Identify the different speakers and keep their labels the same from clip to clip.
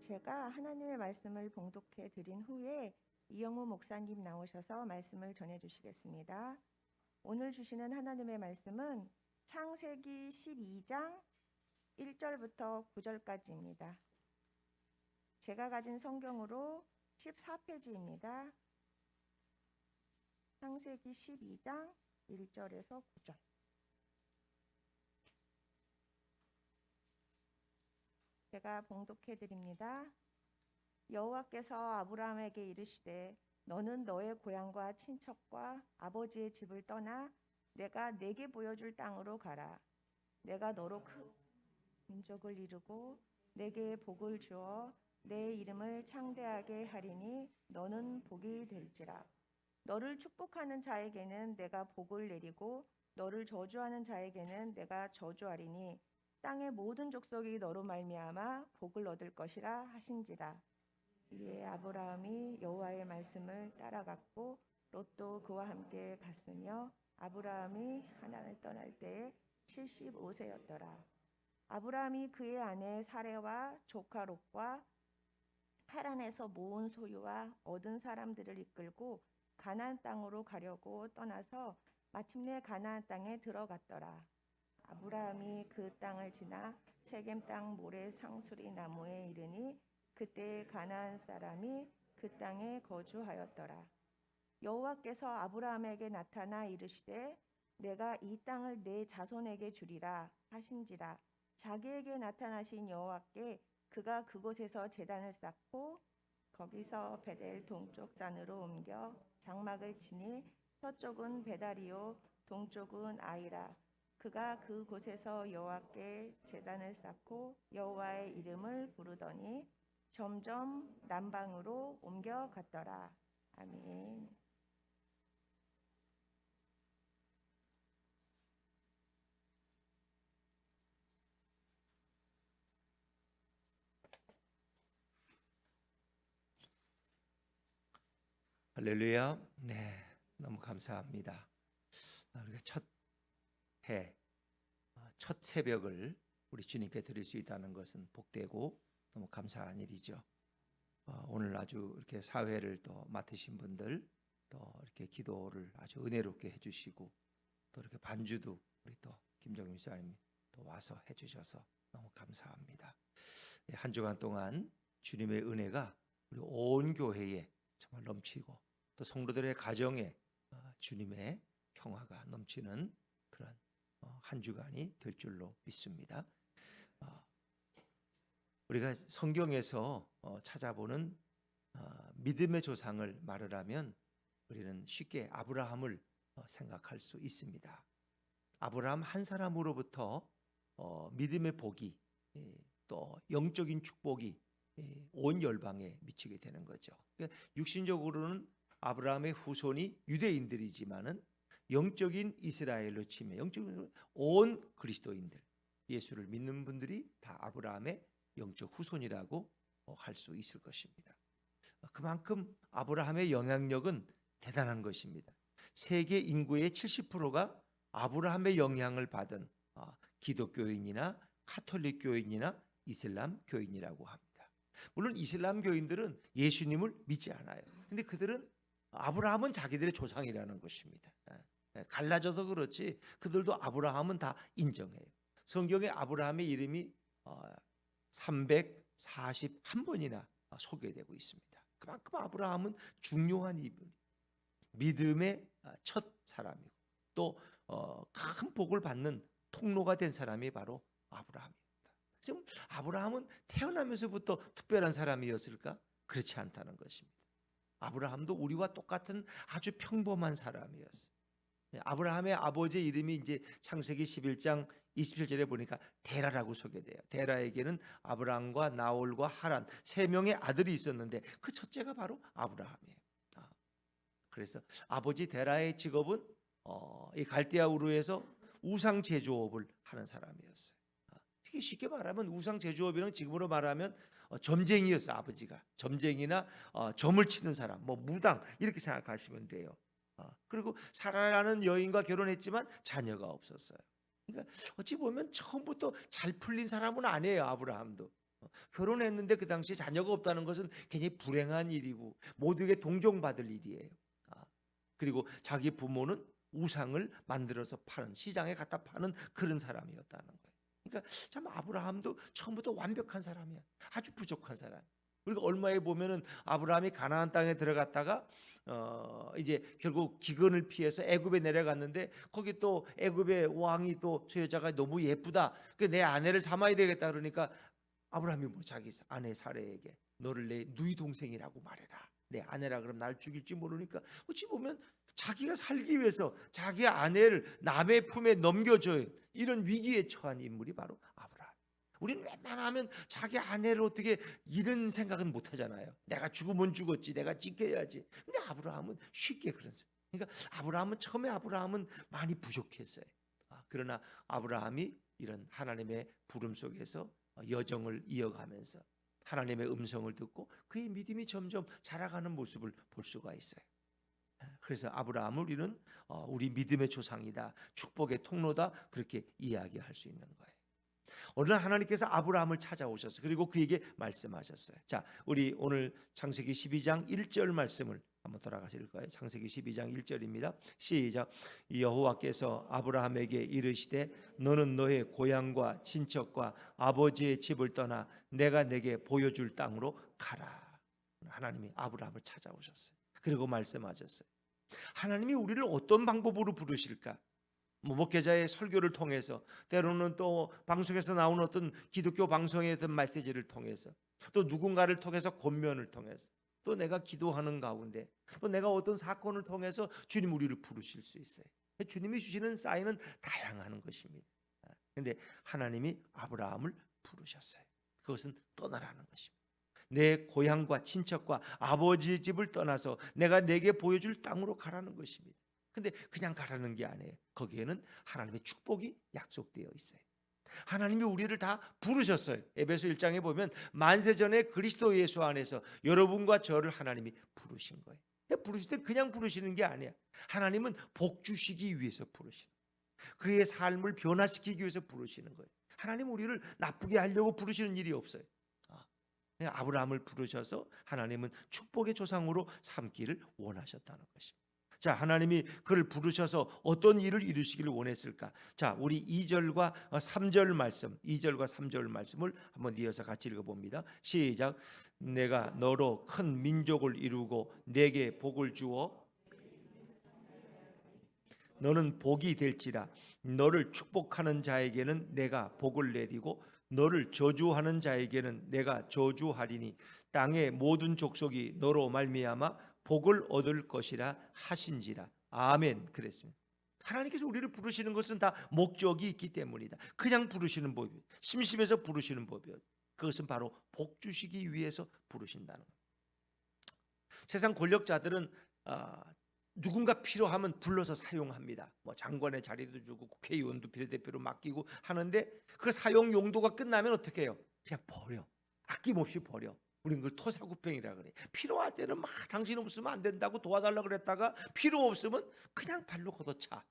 Speaker 1: 제가 하나님의 말씀을 봉독해 드린 후에 이영우 목사님 나오셔서 말씀을 전해 주시겠습니다. 오늘 주시는 하나님의 말씀은 창세기 12장 1절부터 9절까지입니다. 제가 가진 성경으로 14페이지입니다. 창세기 12장 1절에서 9절. 제가 봉독해 드립니다. 여호와께서 아브라함에게 이르시되 너는 너의 고향과 친척과 아버지의 집을 떠나 내가 네게 보여줄 땅으로 가라. 내가 너로 큰 민족을 이루고 내게 복을 주어 내 이름을 창대하게 하리니 너는 복이 될지라. 너를 축복하는 자에게는 내가 복을 내리고 너를 저주하는 자에게는 내가 저주하리니 땅의 모든 족속이 너로 말미암아 복을 얻을 것이라 하신지라. 이에 아브라함이 여호와의 말씀을 따라갔고 롯도 그와 함께 갔으며 아브라함이 하란을 떠날 때에 75세였더라. 아브라함이 그의 아내 사레와 조카 롯과 하란에서 모은 소유와 얻은 사람들을 이끌고 가나안 땅으로 가려고 떠나서 마침내 가나안 땅에 들어갔더라. 아브라함이 그 땅을 지나 세겜 땅 모래 상수리 나무에 이르니 그때 가나안 사람이 그 땅에 거주하였더라. 여호와께서 아브라함에게 나타나 이르시되 내가 이 땅을 내 자손에게 주리라 하신지라. 자기에게 나타나신 여호와께 그가 그곳에서 제단을 쌓고 거기서 베델 동쪽 산으로 옮겨 장막을 치니 서쪽은 베다리요 동쪽은 아이라. 그가 그곳에서 여호와께 제단을 쌓고 여호와의 이름을 부르더니 점점 남방으로 옮겨갔더라. 아멘.
Speaker 2: 할렐루야. 네, 너무 감사합니다. 우리가 첫 새벽을 우리 주님께 드릴 수 있다는 것은 복되고 너무 감사한 일이죠. 오늘 아주 이렇게 사회를 또 맡으신 분들, 또 이렇게 기도를 아주 은혜롭게 해주시고, 또 이렇게 반주도 우리 또 김정민 목사님이 또 와서 해주셔서 너무 감사합니다. 한 주간 동안 주님의 은혜가 우리 온 교회에 정말 넘치고 또 성도들의 가정에 주님의 평화가 넘치는 그런 한 주간이 될 줄로 믿습니다. 우리가 성경에서 찾아보는 믿음의 조상을 말하라면 우리는 쉽게 아브라함을 생각할 수 있습니다. 아브라함 한 사람으로부터 믿음의 복이 또 영적인 축복이 온 열방에 미치게 되는 거죠. 그러니까 육신적으로는 아브라함의 후손이 유대인들이지만은 영적인 이스라엘로 치면 영적인 온 그리스도인들, 예수를 믿는 분들이 다 아브라함의 영적 후손이라고 할 수 있을 것입니다. 그만큼 아브라함의 영향력은 대단한 것입니다. 세계 인구의 70%가 아브라함의 영향을 받은 기독교인이나 카톨릭 교인이나 이슬람 교인이라고 합니다. 물론 이슬람 교인들은 예수님을 믿지 않아요. 근데 그들은 아브라함은 자기들의 조상이라는 것입니다. 갈라져서 그렇지 그들도 아브라함은 다 인정해요. 성경에 아브라함의 이름이 341번이나 소개되고 있습니다. 그만큼 아브라함은 중요한 인물, 믿음의 첫 사람이고 또 큰 복을 받는 통로가 된 사람이 바로 아브라함입니다. 지금 아브라함은 태어나면서부터 특별한 사람이었을까? 그렇지 않다는 것입니다. 아브라함도 우리와 똑같은 아주 평범한 사람이었어요. 아브라함의 아버지의 이름이 이제 창세기 11장 27절에 보니까 데라라고 소개돼요. 데라에게는 아브라함과 나홀과 하란 세 명의 아들이 있었는데 그 첫째가 바로 아브라함이에요. 그래서 아버지 데라의 직업은 이 갈대아 우르에서 우상 제조업을 하는 사람이었어요. 쉽게 말하면 우상 제조업이랑 지금으로 말하면 점쟁이였어요. 아버지가 점쟁이나 점을 치는 사람, 뭐 무당 이렇게 생각하시면 돼요. 그리고 사라라는 여인과 결혼했지만 자녀가 없었어요. 그러니까 어찌 보면 처음부터 잘 풀린 사람은 아니에요. 아브라함도 결혼했는데 그 당시에 자녀가 없다는 것은 굉장히 불행한 일이고 모두에게 동정받을 일이에요. 그리고 자기 부모는 우상을 만들어서 파는, 시장에 갖다 파는 그런 사람이었다는 거예요. 그러니까 참 아브라함도 처음부터 완벽한 사람이야. 아주 부족한 사람. 우리가 얼마에 보면은 아브라함이 가나안 땅에 들어갔다가 이제 결국 기근을 피해서 애굽에 내려갔는데 거기 또 애굽의 왕이 또 저 여자가 너무 예쁘다. 그 내 아내를 삼아야 되겠다 그러니까 아브라함이 뭐 자기 아내 사레에게 너를 내 누이 동생이라고 말해라. 내 아내라 그러면 날 죽일지 모르니까 어찌 보면 자기가 살기 위해서 자기 아내를 남의 품에 넘겨줘요. 이런 위기에 처한 인물이 바로 아브라함. 우리는 웬만하면 자기 아내를 어떻게 이런 생각은 못 하잖아요. 내가 죽으면 죽었지, 내가 지켜야지. 근데 아브라함은 쉽게 그런 생각. 그러니까 아브라함은 처음에 아브라함은 많이 부족했어요. 그러나 아브라함이 이런 하나님의 부름 속에서 여정을 이어가면서 하나님의 음성을 듣고 그의 믿음이 점점 자라가는 모습을 볼 수가 있어요. 그래서 아브라함을 우리는 우리 믿음의 조상이다, 축복의 통로다 그렇게 이야기할 수 있는 거예요. 어느 날 하나님께서 아브라함을 찾아오셨어요. 그리고 그에게 말씀하셨어요. 자, 우리 오늘 창세기 12장 1절 말씀을 한번 돌아가실 거예요. 창세기 12장 1절입니다. 시작. 여호와께서 아브라함에게 이르시되 너는 너의 고향과 친척과 아버지의 집을 떠나 내가 내게 보여줄 땅으로 가라. 하나님이 아브라함을 찾아오셨어요. 그리고 말씀하셨어요. 하나님이 우리를 어떤 방법으로 부르실까? 목회자의 설교를 통해서, 때로는 또 방송에서 나오는 어떤 기독교 방송의 어떤 메시지를 통해서, 또 누군가를 통해서 권면을 통해서, 또 내가 기도하는 가운데, 또 내가 어떤 사건을 통해서 주님 우리를 부르실 수 있어요. 주님이 주시는 사인은 다양한 것입니다. 그런데 하나님이 아브라함을 부르셨어요. 그것은 떠나라는 것입니다. 내 고향과 친척과 아버지의 집을 떠나서 내가 내게 보여줄 땅으로 가라는 것입니다. 근데 그냥 가라는 게 아니에요. 거기에는 하나님의 축복이 약속되어 있어요. 하나님이 우리를 다 부르셨어요. 에베소 1장에 보면 만세전에 그리스도 예수 안에서 여러분과 저를 하나님이 부르신 거예요. 부르실 때 그냥 부르시는 게 아니야. 하나님은 복 주시기 위해서 부르시는 거예요. 그의 삶을 변화시키기 위해서 부르시는 거예요. 하나님 우리를 나쁘게 하려고 부르시는 일이 없어요. 아브라함을 부르셔서 하나님은 축복의 조상으로 삼기를 원하셨다는 것입니다. 자, 하나님이 그를 부르셔서 어떤 일을 이루시기를 원했을까? 자, 우리 2절과 3절 말씀, 2절과 3절 말씀을 한번 이어서 같이 읽어봅니다. 시작. 내가 너로 큰 민족을 이루고 내게 복을 주어 너는 복이 될지라. 너를 축복하는 자에게는 내가 복을 내리고 너를 저주하는 자에게는 내가 저주하리니 땅의 모든 족속이 너로 말미암아 복을 얻을 것이라 하신지라. 아멘. 그랬습니다. 하나님께서 우리를 부르시는 것은 다 목적이 있기 때문이다. 그냥 부르시는 법이, 심심해서 부르시는 법이요. 그것은 바로 복 주시기 위해서 부르신다는 겁니다. 세상 권력자들은 누군가 필요하면 불러서 사용합니다. 뭐 장관의 자리도 주고 국회의원도 비례대표로 맡기고 하는데 그 사용 용도가 끝나면 어떻게 해요? 그냥 버려. 아낌없이 버려. 우린 그걸 토사구팽이라 그래. 필요할 때는 막 당신 없으면 안 된다고 도와달라 그랬다가 필요 없으면 그냥 발로 걷어차.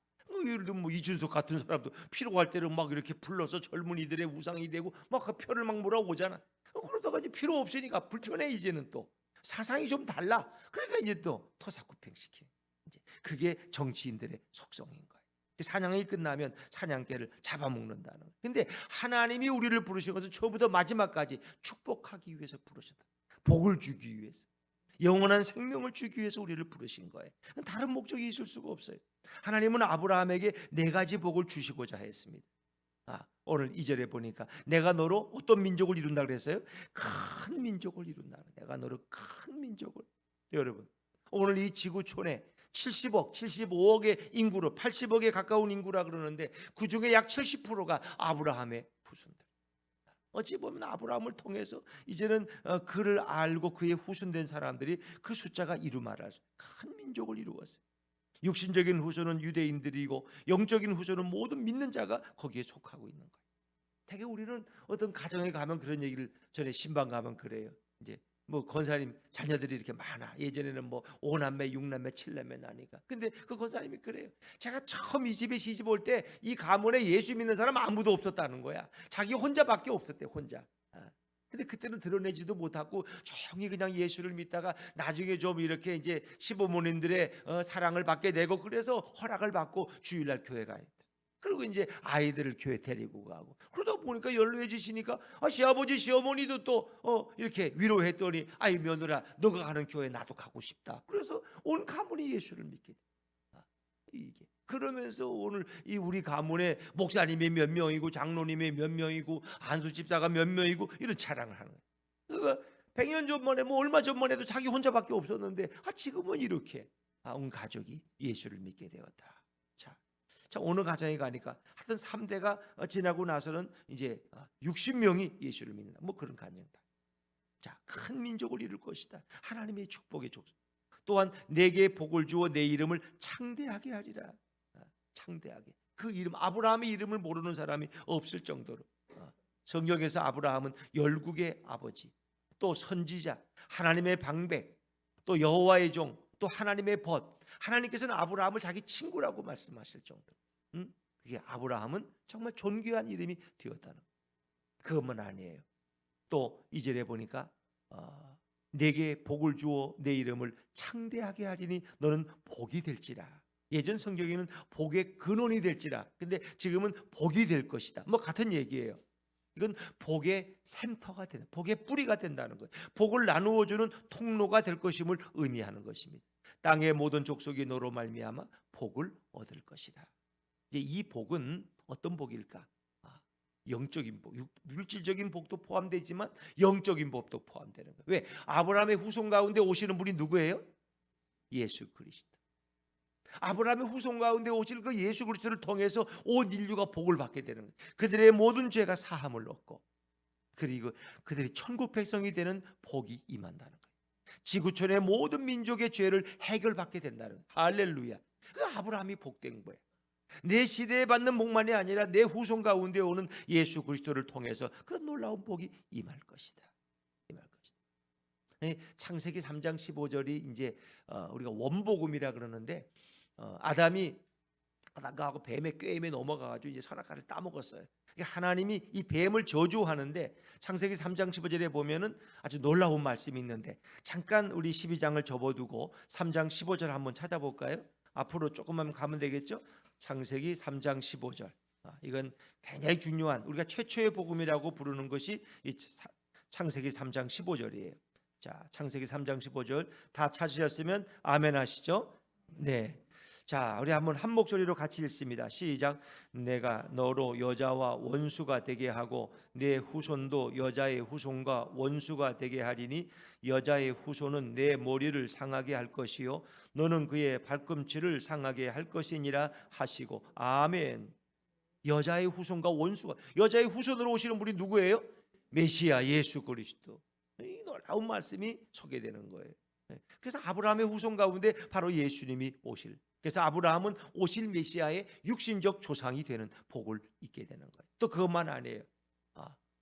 Speaker 2: 예를 들면 뭐 이준석 같은 사람도 필요할 때는 막 이렇게 불러서 젊은이들의 우상이 되고 막 그 표를 막 몰아오잖아. 그러다가 이제 필요 없으니까 불편해. 이제는 또 사상이 좀 달라. 그러니까 이제 또 토사구팽 시키는. 이제 그게 정치인들의 속성인 거예요. 사냥이 끝나면 사냥개를 잡아먹는다는 거예요. 근데 하나님이 우리를 부르신 것은 처음부터 마지막까지 축복하기 위해서 부르셨다. 복을 주기 위해서, 영원한 생명을 주기 위해서 우리를 부르신 거예요. 다른 목적이 있을 수가 없어요. 하나님은 아브라함에게 4가지 복을 주시고자 했습니다. 오늘 2절에 보니까 내가 너로 어떤 민족을 이룬다 그랬어요? 큰 민족을 이룬다. 내가 너로 큰 민족을. 여러분, 오늘 이 지구촌에 70억, 75억의 인구로 80억에 가까운 인구라 그러는데 그 중에 약 70%가 아브라함의 후손들. 어찌 보면 아브라함을 통해서 이제는 그를 알고 그의 후손된 사람들이 그 숫자가 이루말할 큰 민족을 이루었어요. 육신적인 후손은 유대인들이고 영적인 후손은 모든 믿는 자가 거기에 속하고 있는 거예요. 되게 우리는 어떤 가정에 가면 그런 얘기를 전에 신방 가면 그래요. 이제 뭐 권사님 자녀들이 이렇게 많아. 예전에는 뭐 5남매, 6남매, 7남매 나니까. 근데 그 권사님이 그래요. 제가 처음 이 집에 시집 올 때 이 가문에 예수 믿는 사람 아무도 없었다는 거야. 자기 혼자밖에 없었대. 혼자. 근데 그때는 드러내지도 못하고 조용히 그냥 예수를 믿다가 나중에 좀 이렇게 이제 시부모님들의 사랑을 받게 되고, 그래서 허락을 받고 주일날 교회 가야 돼. 그리고 이제 아이들을 교회 데리고 가고, 그러다 보니까 연로해지시니까 시아버지 시어머니도 또 이렇게 위로했더니, 아이 며느라 너가 가는 교회 나도 가고 싶다. 그래서 온 가문이 예수를 믿게 돼. 이게 그러면서 오늘 이 우리 가문에 목사님이 몇 명이고 장로님이 몇 명이고 안수 집사가 몇 명이고 이런 자랑을 하는 거예요. 그러니까 100년 전만에 뭐 얼마 전만 해도 자기 혼자밖에 없었는데 지금은 이렇게 온 가족이 예수를 믿게 되었다. 자, 어느 가정에 가니까 하여튼 3대가 지나고 나서는 이제 60명이 예수를 믿는다. 뭐 그런 가정이다. 자, 큰 민족을 이룰 것이다. 하나님의 축복의 족속. 또한 내게 복을 주어 내 이름을 창대하게 하리라. 창대하게. 그 이름, 아브라함의 이름을 모르는 사람이 없을 정도로. 성경에서 아브라함은 열국의 아버지, 또 선지자, 하나님의 방백, 또 여호와의 종, 또 하나님의 벗. 하나님께서는 아브라함을 자기 친구라고 말씀하실 정도로. 그게 아브라함은 정말 존귀한 이름이 되었다는 거예요. 그것만 아니에요. 또 2절에 보니까 내게 복을 주어 내 이름을 창대하게 하리니 너는 복이 될지라. 예전 성경에는 복의 근원이 될지라. 근데 지금은 복이 될 것이다. 뭐 같은 얘기예요. 이건 복의 샘터가 되는, 복의 뿌리가 된다는 거예요. 복을 나누어 주는 통로가 될 것임을 의미하는 것입니다. 땅의 모든 족속이 너로 말미암아 복을 얻을 것이라. 이제 이 복은 어떤 복일까? 영적인 복, 물질적인 복도 포함되지만 영적인 복도 포함되는 거예요. 왜? 아브라함의 후손 가운데 오시는 분이 누구예요? 예수 그리스도. 아브라함의 후손 가운데 오실 그 예수 그리스도를 통해서 온 인류가 복을 받게 되는 거예요. 그들의 모든 죄가 사함을 얻고, 그리고 그들이 천국 백성이 되는 복이 임한다는 거예요. 지구촌의 모든 민족의 죄를 해결받게 된다는 거예요. 할렐루야. 그 아브라함이 복된 거예요. 내 시대에 받는 복만이 아니라 내 후손 가운데 오는 예수 그리스도를 통해서 그런 놀라운 복이 임할 것이다. 임할 것이다. 창세기 3장 15절이 이제 우리가 원복음이라 그러는데, 아담이 아담하고 뱀의 꾀임에 넘어가가지고 이제 선악과를 따먹었어요. 하나님이 이 뱀을 저주하는데, 창세기 3장 15절에 보면은 아주 놀라운 말씀이 있는데, 잠깐 우리 12장을 접어두고 3장 15절 한번 찾아볼까요? 앞으로 조금만 가면 되겠죠? 창세기 3장 15절. 이건 굉장히 중요한, 우리가 최초의 복음이라고 부르는 것이 이 창세기 3장 15절이에요. 자, 창세기 3장 15절 다 찾으셨으면 아멘 하시죠? 네. 자, 우리 한번 한 목소리로 같이 읽습니다. 시작. 내가 너로 여자와 원수가 되게 하고 내 후손도 여자의 후손과 원수가 되게 하리니 여자의 후손은 내 머리를 상하게 할 것이요 너는 그의 발꿈치를 상하게 할 것이니라 하시고. 아멘. 여자의 후손과 원수가, 여자의 후손으로 오시는 분이 누구예요? 메시아 예수 그리스도. 이 놀라운 말씀이 소개되는 거예요. 그래서 아브라함의 후손 가운데 바로 예수님이 오실, 그래서 아브라함은 오실 메시아의 육신적 조상이 되는 복을 잊게 되는 거예요. 또 그것만 아니에요.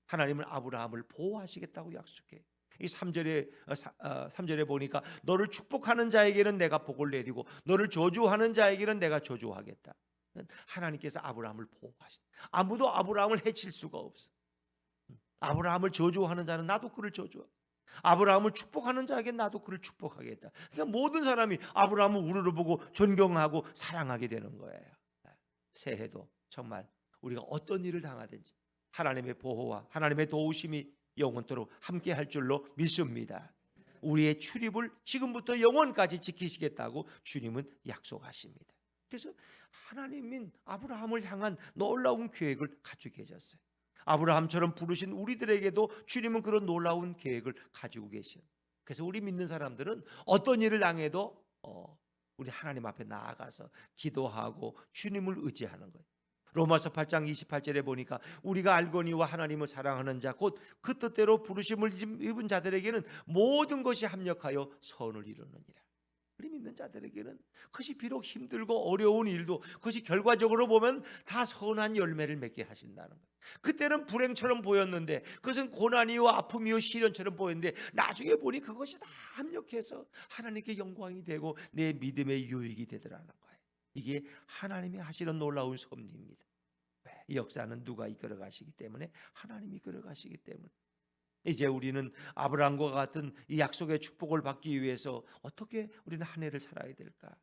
Speaker 2: 하나님은 아브라함을 보호하시겠다고 약속해요. 이 3절에 보니까 너를 축복하는 자에게는 내가 복을 내리고 너를 저주하는 자에게는 내가 저주하겠다. 하나님께서 아브라함을 보호하신다. 아무도 아브라함을 해칠 수가 없어. 아브라함을 저주하는 자는 나도 그를 저주하고, 아브라함을 축복하는 자에게 나도 그를 축복하겠다. 그러니까 모든 사람이 아브라함을 우르르 보고 존경하고 사랑하게 되는 거예요. 새해도 정말 우리가 어떤 일을 당하든지 하나님의 보호와 하나님의 도우심이 영원토록 함께 할 줄로 믿습니다. 우리의 출입을 지금부터 영원까지 지키시겠다고 주님은 약속하십니다. 그래서 하나님은 아브라함을 향한 놀라운 계획을 가지고 계셨어요. 아브라함처럼 부르신 우리들에게도 주님은 그런 놀라운 계획을 가지고 계시는. 그래서 우리 믿는 사람들은 어떤 일을 당해도 우리 하나님 앞에 나아가서 기도하고 주님을 의지하는 거예요. 로마서 8장 28절에 보니까 우리가 알거니와 하나님을 사랑하는 자 곧 그 뜻대로 부르심을 입은 자들에게는 모든 것이 합력하여 선을 이루느니라. 우리 믿는 자들에게는 그것이 비록 힘들고 어려운 일도 그것이 결과적으로 보면 다 선한 열매를 맺게 하신다는 거예요. 그때는 불행처럼 보였는데, 그것은 고난이요 아픔이요 시련처럼 보였는데, 나중에 보니 그것이 다 합력해서 하나님께 영광이 되고 내 믿음의 유익이 되더라는 거예요. 이게 하나님이 하시는 놀라운 섭리입니다. 이 역사는 누가 이끌어 가시기 때문에? 하나님이 이끌어 가시기 때문에. 이제 우리는 아브라함과 같은 이 약속의 축복을 받기 위해서 어떻게 우리는 한 해를 살아야 될까?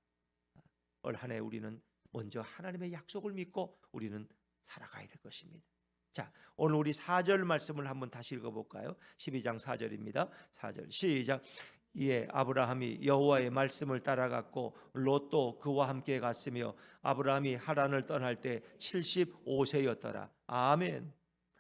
Speaker 2: 올 한 해 우리는 먼저 하나님의 약속을 믿고 우리는 살아가야 될 것입니다. 자, 오늘 우리 4절 말씀을 한번 다시 읽어볼까요? 12장 4절입니다. 4절 시작. 이에 아브라함이 여호와의 말씀을 따라갔고 롯도 그와 함께 갔으며 아브라함이 하란을 떠날 때 75세였더라. 아멘.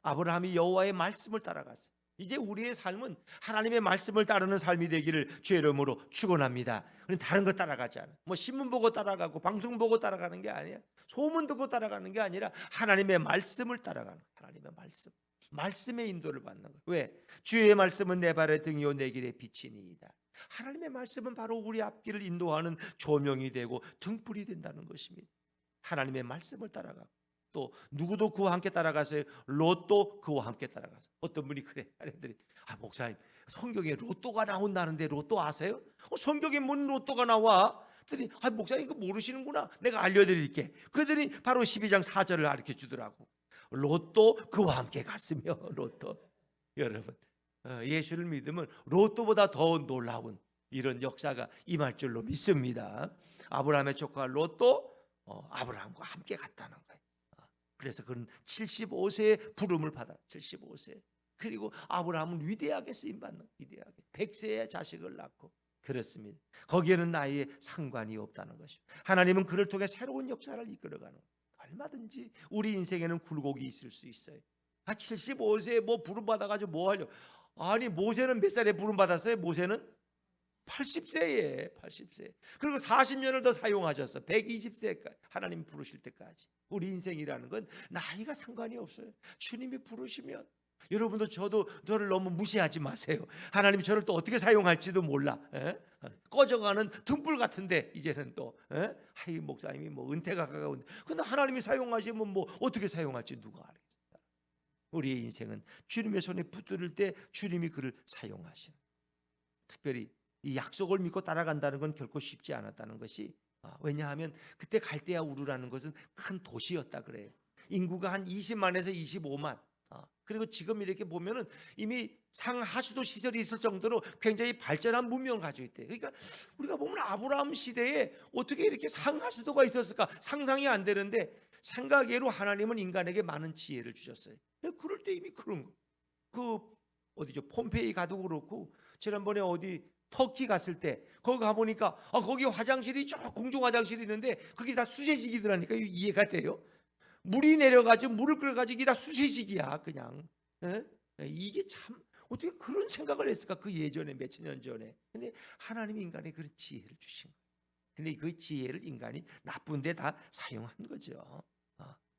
Speaker 2: 아브라함이 여호와의 말씀을 따라갔어요. 이제 우리의 삶은 하나님의 말씀을 따르는 삶이 되기를 주의 이름으로 축원합니다. 우리는 다른 거 따라가지 않아. 뭐 신문 보고 따라가고 방송 보고 따라가는 게 아니야. 소문 듣고 따라가는 게 아니라 하나님의 말씀을 따라가는 거야. 하나님의 말씀. 말씀의 인도를 받는 거예요. 왜? 주의 말씀은 내 발의 등이요 내 길의 빛이니이다. 하나님의 말씀은 바로 우리 앞길을 인도하는 조명이 되고 등불이 된다는 것입니다. 하나님의 말씀을 따라가고 또 누구도 그와 함께 따라가서요. 롯도 그와 함께 따라가서. 어떤 분이 그래. 사람들이 목사님 성경에 로또가 나온다는데 로또 아세요? 성경에 뭔 로또가 나와? 그랬더니 목사님 그거 모르시는구나. 내가 알려드릴게. 그들이 바로 12장 4절을 가르쳐 주더라고. 롯도 그와 함께 갔으며 로또. 여러분 예수를 믿으면 로또보다 더 놀라운 이런 역사가 임할 줄로 믿습니다. 아브라함의 조카 롯도 아브라함과 함께 갔다는 거예요. 그래서 그는 75세의 부름을 받아. 75세. 그리고 아브라함은 위대하게 쓰임받는, 위대하게 100세의 자식을 낳고 그렇습니다. 거기에는 나이에 상관이 없다는 것이죠. 하나님은 그를 통해 새로운 역사를 이끌어가는 거예요. 얼마든지 우리 인생에는 굴곡이 있을 수 있어요. 75세에 뭐 부름 받아가지고 뭐 하려? 아니 모세는 몇 살에 부름 받았어요? 모세는 80세에 80세. 그리고 40년을 더 사용하셨어. 120세까지 하나님 부르실 때까지. 우리 인생이라는 건 나이가 상관이 없어요. 주님이 부르시면 여러분도 저도 저를 너무 무시하지 마세요. 하나님이 저를 또 어떻게 사용할지도 몰라. 꺼져가는 등불 같은데 이제는 또 하이 목사님이 뭐 은퇴가 가까운데 근데 하나님이 사용하시면 뭐 어떻게 사용할지 누가 알겠어요. 우리의 인생은 주님의 손에 붙들을 때 주님이 그를 사용하시는. 특별히 이 약속을 믿고 따라간다는 건 결코 쉽지 않았다는 것이 왜냐하면 그때 갈대아 우르라는 것은 큰 도시였다 그래요. 인구가 한 20만에서 25만. 그리고 지금 이렇게 보면은 이미 상하수도 시설이 있을 정도로 굉장히 발전한 문명을 가지고 있대. 그러니까 우리가 보면 아브라함 시대에 어떻게 이렇게 상하수도가 있었을까 상상이 안 되는데 생각외로 하나님은 인간에게 많은 지혜를 주셨어요. 그럴 때 이미 그런 거. 그 어디죠? 폼페이 가도 그렇고 지난번에 어디 터키 갔을 때 거기 가보니까 거기 화장실이 저 공중 화장실이 있는데 그게 다 수세식이더라니까. 이해가 돼요? 물이 내려가지고 물을 끓여가지고 이게 다 수세식이야 그냥. 이게 참 어떻게 그런 생각을 했을까 그 예전에 몇천 년 전에. 근데 하나님이 인간에 그런 지혜를 주신 거예요. 근데 그 지혜를 인간이 나쁜 데 다 사용한 거죠.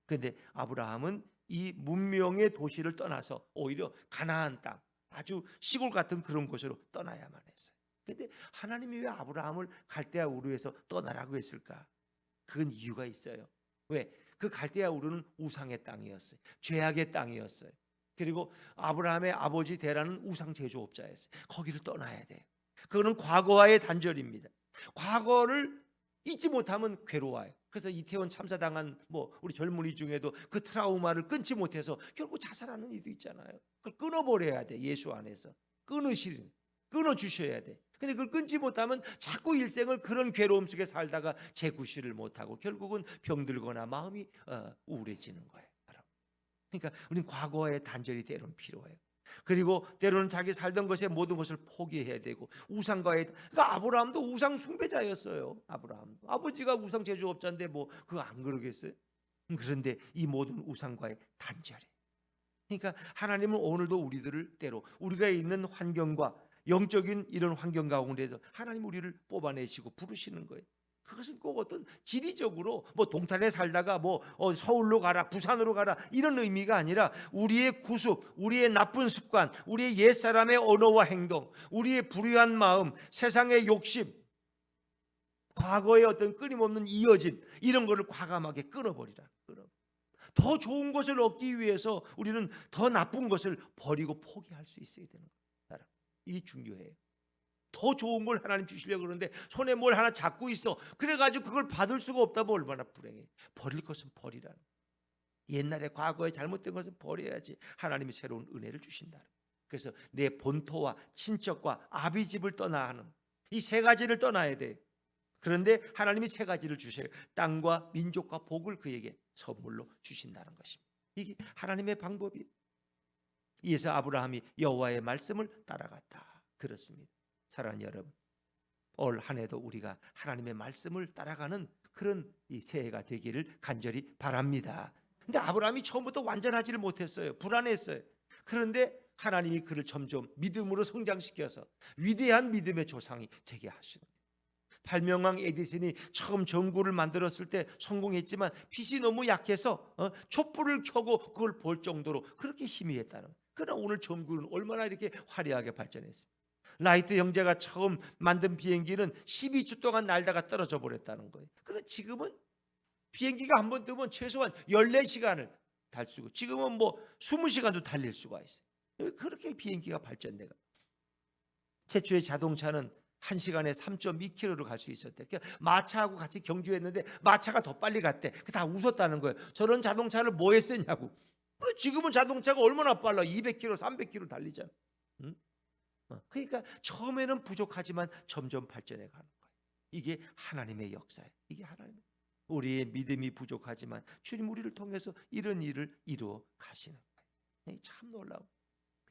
Speaker 2: 근데 아브라함은 이 문명의 도시를 떠나서 오히려 가나안 땅 아주 시골 같은 그런 곳으로 떠나야만 했어요. 근데 하나님이 왜 아브라함을 갈대아 우르에서 떠나라고 했을까? 그건 이유가 있어요. 왜? 그 갈대아 우르는 우상의 땅이었어요. 죄악의 땅이었어요. 그리고 아브라함의 아버지 데라는 우상 제조업자였어요. 거기를 떠나야 돼요. 그거는 과거와의 단절입니다. 과거를 잊지 못하면 괴로워요. 그래서 이태원 참사당한 뭐 우리 젊은이 중에도 그 트라우마를 끊지 못해서 결국 자살하는 이도 있잖아요. 그걸 끊어버려야 돼. 예수 안에서 끊어주셔야 돼. 근데 그걸 끊지 못하면 자꾸 일생을 그런 괴로움 속에 살다가 재구실을 못하고 결국은 병들거나 마음이 우울해지는 거예요. 그러니까 우리는 과거의 단절이 때로는 필요해요. 그리고 때로는 자기 살던 것의 모든 것을 포기해야 되고 우상과의 그러니까 아브라함도 우상 숭배자였어요. 아브라함도 아버지가 우상 제조업자인데 뭐 그거 안 그러겠어요? 그런데 이 모든 우상과의 단절이. 그러니까 하나님은 오늘도 우리들을 때로 우리가 있는 환경과 영적인 이런 환경 가운데서 하나님 우리를 뽑아내시고 부르시는 거예요. 그것은 꼭 어떤 지리적으로 뭐 동탄에 살다가 뭐 서울로 가라 부산으로 가라 이런 의미가 아니라 우리의 구습, 우리의 나쁜 습관, 우리의 옛사람의 언어와 행동, 우리의 불의한 마음, 세상의 욕심, 과거의 어떤 끊임없는 이어짐 이런 거를 과감하게 끊어버리라. 더 좋은 것을 얻기 위해서 우리는 더 나쁜 것을 버리고 포기할 수 있어야 되는 거예요. 이게 중요해요. 더 좋은 걸 하나님 주시려고 그러는데 손에 뭘 하나 잡고 있어. 그래가지고 그걸 받을 수가 없다면 얼마나 불행해. 버릴 것은 버리라는. 옛날에 과거에 잘못된 것은 버려야지 하나님이 새로운 은혜를 주신다. 그래서 내 본토와 친척과 아비 집을 떠나 하는 이 세 가지를 떠나야 돼. 그런데 하나님이 세 가지를 주셔요. 땅과 민족과 복을 그에게 선물로 주신다는 것입니다. 이게 하나님의 방법이에요. 이에서 아브라함이 여호와의 말씀을 따라갔다. 그렇습니다. 사랑하는 여러분, 올 한 해도 우리가 하나님의 말씀을 따라가는 그런 이 새해가 되기를 간절히 바랍니다. 근데 아브라함이 처음부터 완전하지를 못했어요. 불안했어요. 그런데 하나님이 그를 점점 믿음으로 성장시켜서 위대한 믿음의 조상이 되게 하시는 거예요. 발명왕 에디슨이 처음 전구를 만들었을 때 성공했지만 빛이 너무 약해서 촛불을 켜고 그걸 볼 정도로 그렇게 희미했다는 거예요. 그러나 오늘 전구는 얼마나 이렇게 화려하게 발전했습니다. 라이트 형제가 처음 만든 비행기는 12주 동안 날다가 떨어져 버렸다는 거예요. 그러나 지금은 비행기가 한 번 뜨면 최소한 14시간을 달 수 있고 지금은 뭐 20시간도 달릴 수가 있어요. 그렇게 비행기가 발전돼가. 최초의 자동차는 1시간에 3.2km를 갈 수 있었대. 그러니까 마차하고 같이 경주했는데 마차가 더 빨리 갔대. 다 웃었다는 거예요. 저런 자동차를 뭐에 쓰냐고. 그래, 지금은 자동차가 얼마나 빨라. 200km, 300km 달리잖아. 응? 그러니까 처음에는 부족하지만 점점 발전해 가는 거예요. 이게 하나님의 역사예요. 이게 하나님. 우리의 믿음이 부족하지만 주님 우리를 통해서 이런 일을 이루어 가시는 거예요. 참 놀라워.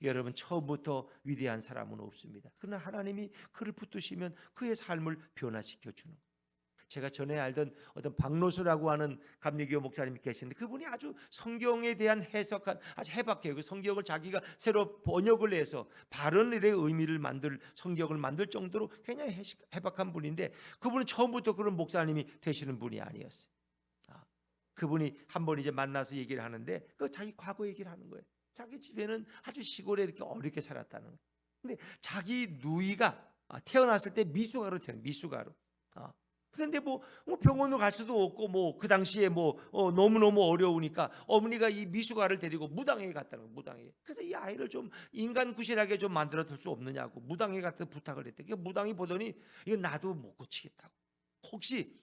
Speaker 2: 여러분, 처음부터 위대한 사람은 없습니다. 그러나 하나님이 그를 붙드시면 그의 삶을 변화시켜 주는 거예요. 제가 전에 알던 어떤 박노수라고 하는 감리교 목사님이 계시는데 그분이 아주 성경에 대한 해석한 아주 해박해요. 그 성경을 자기가 새로 번역을 해서 바른 일의 의미를 만들 성경을 만들 정도로 굉장히 해박한 분인데 그분은 처음부터 그런 목사님이 되시는 분이 아니었어요. 그분이 한 번 이제 만나서 얘기를 하는데 그 자기 과거 얘기를 하는 거예요. 자기 집에는 아주 시골에 이렇게 어렵게 살았다는 거예요. 근데 자기 누이가 태어났을 때 미숙아로 태어난 미숙아로. 그런데 뭐 병원으로 갈 수도 없고 뭐 그 당시에 너무너무 어려우니까 어머니가 이 미숙아를 데리고 무당에게 갔다는 거예요. 무당에게. 그래서 이 아이를 좀 인간 구실하게 좀 만들어 둘 수 없느냐고 무당에게 같은 부탁을 했대. 그 무당이 보더니 이거 나도 못 고치겠다고. 혹시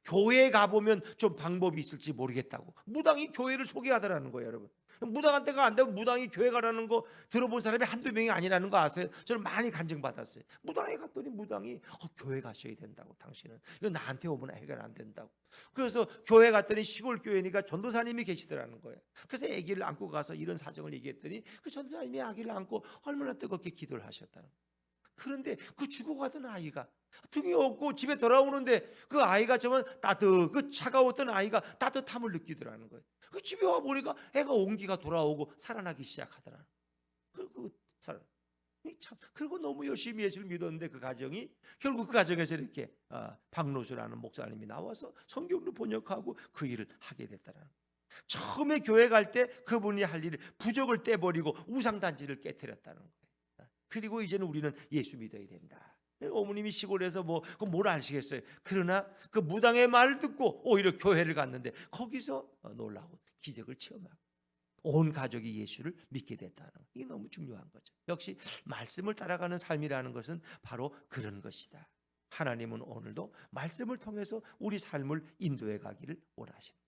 Speaker 2: 교회에 가보면 좀 방법이 있을지 모르겠다고. 무당이 교회를 소개하더라는 거예요, 여러분. 무당한테가 안 되면 무당이 교회 가라는 거 들어본 사람이 한두 명이 아니라는 거 아세요? 저는 많이 간증받았어요. 무당에 갔더니 무당이 교회 가셔야 된다고. 당신은 이거 나한테 오면 해결 안 된다고. 그래서 교회 갔더니 시골 교회니까 전도사님이 계시더라는 거예요. 그래서 아기를 안고 가서 이런 사정을 얘기했더니 그 전도사님이 아기를 안고 얼마나 뜨겁게 기도를 하셨다는 거예요. 그런데 그 죽어가던 아이가 등이 없고 집에 돌아오는데 그 아이가 정말 그 차가웠던 아이가 따뜻함을 느끼더라는 거예요. 그 집에 와 보니까 애가 온기가 돌아오고 살아나기 시작하더라. 참 그리고 너무 열심히 예수를 믿었는데 그 가정이 결국 그 가정에서 이렇게 박노수라는 목사님이 나와서 성경도 번역하고 그 일을 하게 됐다라는 거예요. 처음에 교회 갈 때 그분이 할 일을 부적을 떼버리고 우상단지를 깨뜨렸다는 거예요. 그리고 이제는 우리는 예수 믿어야 된다. 어머님이 시골에서 뭘 아시겠어요? 그러나 그 무당의 말을 듣고 오히려 교회를 갔는데 거기서 놀라운 기적을 체험하고 온 가족이 예수를 믿게 됐다는 거. 이게 너무 중요한 거죠. 역시 말씀을 따라가는 삶이라는 것은 바로 그런 것이다. 하나님은 오늘도 말씀을 통해서 우리 삶을 인도해 가기를 원하십니다.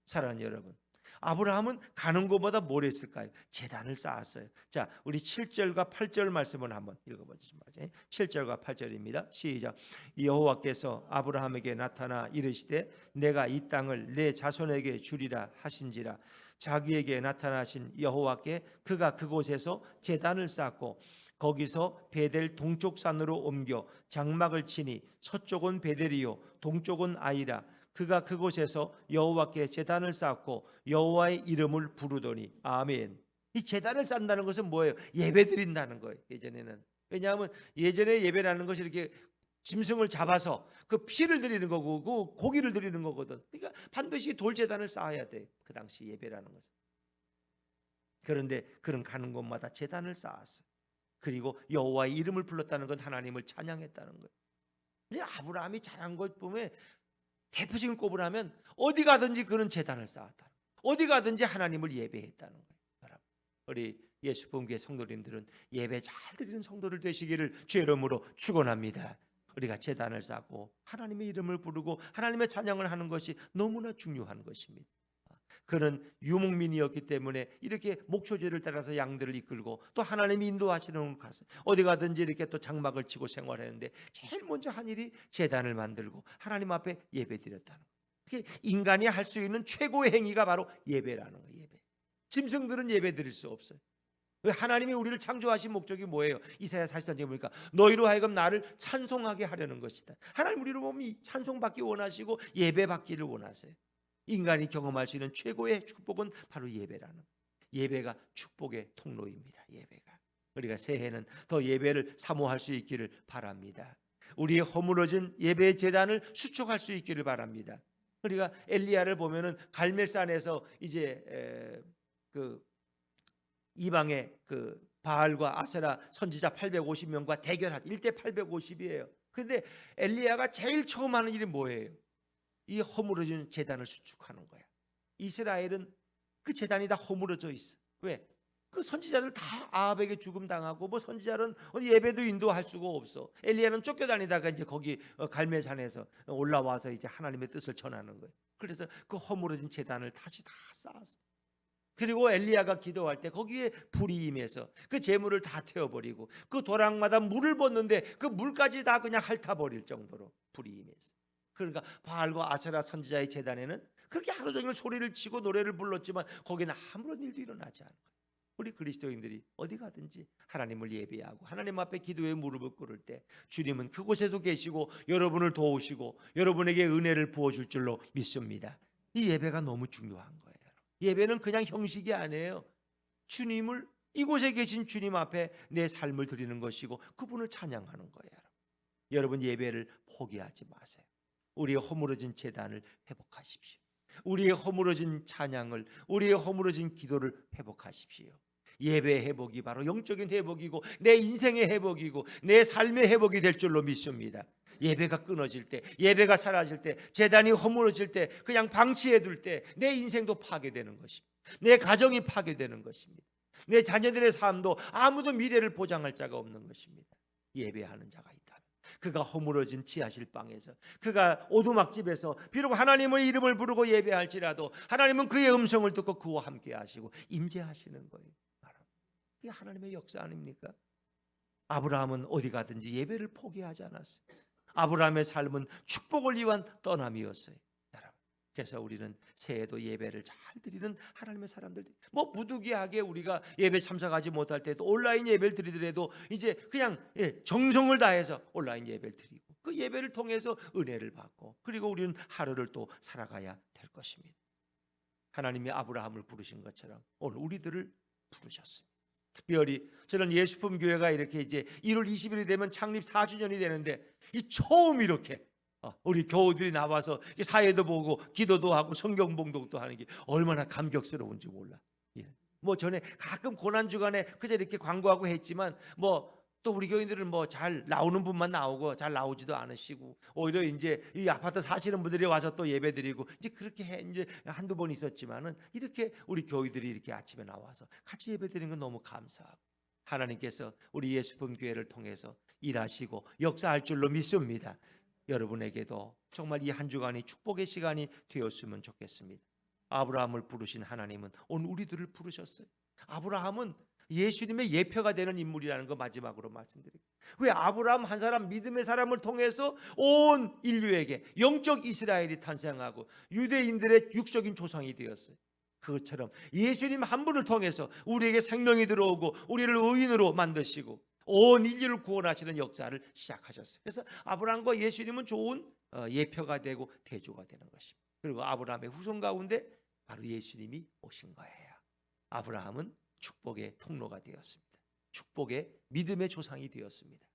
Speaker 2: 사랑하는 여러분, 아브라함은 가는 것보다 뭘 했을까요? 제단을 쌓았어요. 자, 우리 7절과 8절 말씀을 한번 읽어보시죠. 7절과 8절입니다. 시작. 여호와께서 아브라함에게 나타나 이르시되 내가 이 땅을 내 자손에게 주리라 하신지라. 자기에게 나타나신 여호와께 그가 그곳에서 제단을 쌓고 거기서 베델 동쪽 산으로 옮겨 장막을 치니 서쪽은 베델이요 동쪽은 아이라. 그가 그곳에서 여호와께 제단을 쌓고 여호와의 이름을 부르더니 아멘. 이 제단을 쌓는다는 것은 뭐예요? 예배 드린다는 거예요. 예전에는. 왜냐하면 예전에 예배라는 것이 이렇게 짐승을 잡아서 그 피를 드리는 거고 그 고기를 드리는 거거든. 그러니까 반드시 돌제단을 쌓아야 돼. 그 당시 예배라는 것은. 그런데 그런 가는 곳마다 제단을 쌓았어요. 그리고 여호와의 이름을 불렀다는 건 하나님을 찬양했다는 거예요. 근데 아브라함이 잘한 것 보면 대표적인 꼽으라면 어디 가든지 그런 제단을 쌓았다. 어디 가든지 하나님을 예배했다는 거예요. 우리 예수봉교회 성도님들은 예배 잘 드리는 성도들 되시기를 주의 이름으로 축원합니다. 우리가 제단을 쌓고 하나님의 이름을 부르고 하나님의 찬양을 하는 것이 너무나 중요한 것입니다. 그는 유목민이었기 때문에 이렇게 목초지를 따라서 양들을 이끌고 또 하나님이 인도하시는 곳 가서 어디 가든지 이렇게 또 장막을 치고 생활했는데 제일 먼저 한 일이 제단을 만들고 하나님 앞에 예배드렸다는 거예요. 그게 인간이 할 수 있는 최고의 행위가 바로 예배라는 거예요. 예배. 짐승들은 예배 드릴 수 없어요. 왜? 하나님이 우리를 창조하신 목적이 뭐예요? 이사야 40장에 보니까 너희로 하여금 나를 찬송하게 하려는 것이다. 하나님 우리로 보면 찬송받기 원하시고 예배받기를 원하세요. 인간이 경험할 수 있는 최고의 축복은 바로 예배라는 거예요. 예배가 축복의 통로입니다. 예배가. 우리가 새해는 더 예배를 사모할 수 있기를 바랍니다. 우리의 허물어진 예배의 제단을 수축할 수 있기를 바랍니다. 우리가 엘리야를 보면은 갈멜산에서 이제 그 이방의 그 바알과 아세라 선지자 850명과 대결하죠. 1대 850이에요. 그런데 엘리야가 제일 처음 하는 일이 뭐예요? 이 허물어진 제단을 수축하는 거야. 이스라엘은 그 제단이 다 허물어져 있어. 왜? 그 선지자들 다 아합에게 죽음 당하고 뭐 선지자는 예배도 인도할 수가 없어. 엘리야는 쫓겨다니다가 이제 거기 갈멜산에서 올라와서 이제 하나님의 뜻을 전하는 거예요. 그래서 그 허물어진 제단을 다시 다 쌓았어. 그리고 엘리야가 기도할 때 거기에 불이 임해서 그 재물을 다 태워버리고 그 도랑마다 물을 붓는데 그 물까지 다 그냥 핥아버릴 정도로 불이 임해서. 그러니까 바알과 아세라 선지자의 제단에는 그렇게 하루 종일 소리를 치고 노래를 불렀지만 거기는 아무런 일도 일어나지 않은 거예요. 우리 그리스도인들이 어디 가든지 하나님을 예배하고 하나님 앞에 기도에 무릎을 꿇을 때 주님은 그곳에도 계시고 여러분을 도우시고 여러분에게 은혜를 부어줄 줄로 믿습니다. 이 예배가 너무 중요한 거예요. 예배는 그냥 형식이 아니에요. 주님을 이곳에 계신 주님 앞에 내 삶을 드리는 것이고 그분을 찬양하는 거예요. 여러분 예배를 포기하지 마세요. 우리의 허물어진 제단을 회복하십시오. 우리의 허물어진 찬양을, 우리의 허물어진 기도를 회복하십시오. 예배의 회복이 바로 영적인 회복이고 내 인생의 회복이고 내 삶의 회복이 될 줄로 믿습니다. 예배가 끊어질 때, 예배가 사라질 때, 제단이 허물어질 때, 그냥 방치해둘 때 내 인생도 파괴되는 것입니다. 내 가정이 파괴되는 것입니다. 내 자녀들의 삶도 아무도 미래를 보장할 자가 없는 것입니다. 예배하는 자가 있다면 그가 허물어진 지하실 방에서, 그가 오두막집에서 비록 하나님의 이름을 부르고 예배할지라도 하나님은 그의 음성을 듣고 그와 함께 하시고 임재하시는 거예요. 이게 하나님의 역사 아닙니까? 아브라함은 어디 가든지 예배를 포기하지 않았어요. 아브라함의 삶은 축복을 위한 떠남이었어요. 그래서 우리는 새해도 예배를 잘 드리는 하나님의 사람들, 뭐 부득이하게 우리가 예배 참석하지 못할 때도 온라인 예배를 드리더라도 이제 그냥 정성을 다해서 온라인 예배를 드리고 그 예배를 통해서 은혜를 받고 그리고 우리는 하루를 또 살아가야 될 것입니다. 하나님이 아브라함을 부르신 것처럼 오늘 우리들을 부르셨습니다. 특별히 저는 예수품 교회가 이렇게 이제 1월 20일이 되면 창립 4주년이 되는데 이 처음 이렇게 우리 교우들이 나와서 사회도 보고 기도도 하고 성경 봉독도 하는 게 얼마나 감격스러운지 몰라. 뭐 전에 가끔 고난 주간에 그저 이렇게 광고하고 했지만 뭐 또 우리 교인들은 뭐 잘 나오는 분만 나오고 잘 나오지도 않으시고 오히려 이제 이 아파트 사시는 분들이 와서 또 예배드리고 이제 그렇게 이제 한두 번 있었지만은 이렇게 우리 교회들이 이렇게 아침에 나와서 같이 예배드리는 건 너무 감사하고 하나님께서 우리 예수품 교회를 통해서 일하시고 역사할 줄로 믿습니다. 여러분에게도 정말 이 한 주간이 축복의 시간이 되었으면 좋겠습니다. 아브라함을 부르신 하나님은 오늘 우리들을 부르셨어요. 아브라함은 예수님의 예표가 되는 인물이라는 거 마지막으로 말씀드릴게요. 왜? 아브라함 한 사람, 믿음의 사람을 통해서 온 인류에게 영적 이스라엘이 탄생하고 유대인들의 육적인 조상이 되었어요. 그것처럼 예수님 한 분을 통해서 우리에게 생명이 들어오고 우리를 의인으로 만드시고 온 인류를 구원하시는 역사를 시작하셨어요. 그래서 아브라함과 예수님은 좋은 예표가 되고 대조가 되는 것입니다. 그리고 아브라함의 후손 가운데 바로 예수님이 오신 거예요. 아브라함은 축복의 통로가 되었습니다. 축복의 믿음의 조상이 되었습니다.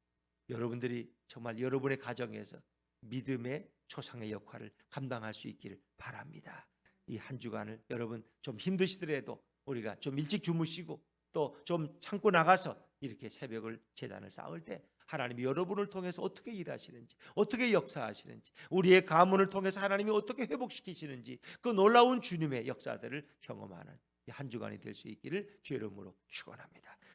Speaker 2: 여러분들이 정말 여러분의 가정에서 믿음의 조상의 역할을 감당할 수 있기를 바랍니다. 이 한 주간을 여러분 좀 힘드시더라도 우리가 좀 일찍 주무시고 또 좀 참고 나가서 이렇게 새벽을 제단을 쌓을 때 하나님이 여러분을 통해서 어떻게 일하시는지, 어떻게 역사하시는지, 우리의 가문을 통해서 하나님이 어떻게 회복시키시는지 그 놀라운 주님의 역사들을 경험하는 한 주간이 될 수 있기를 주의 이름으로 축원합니다.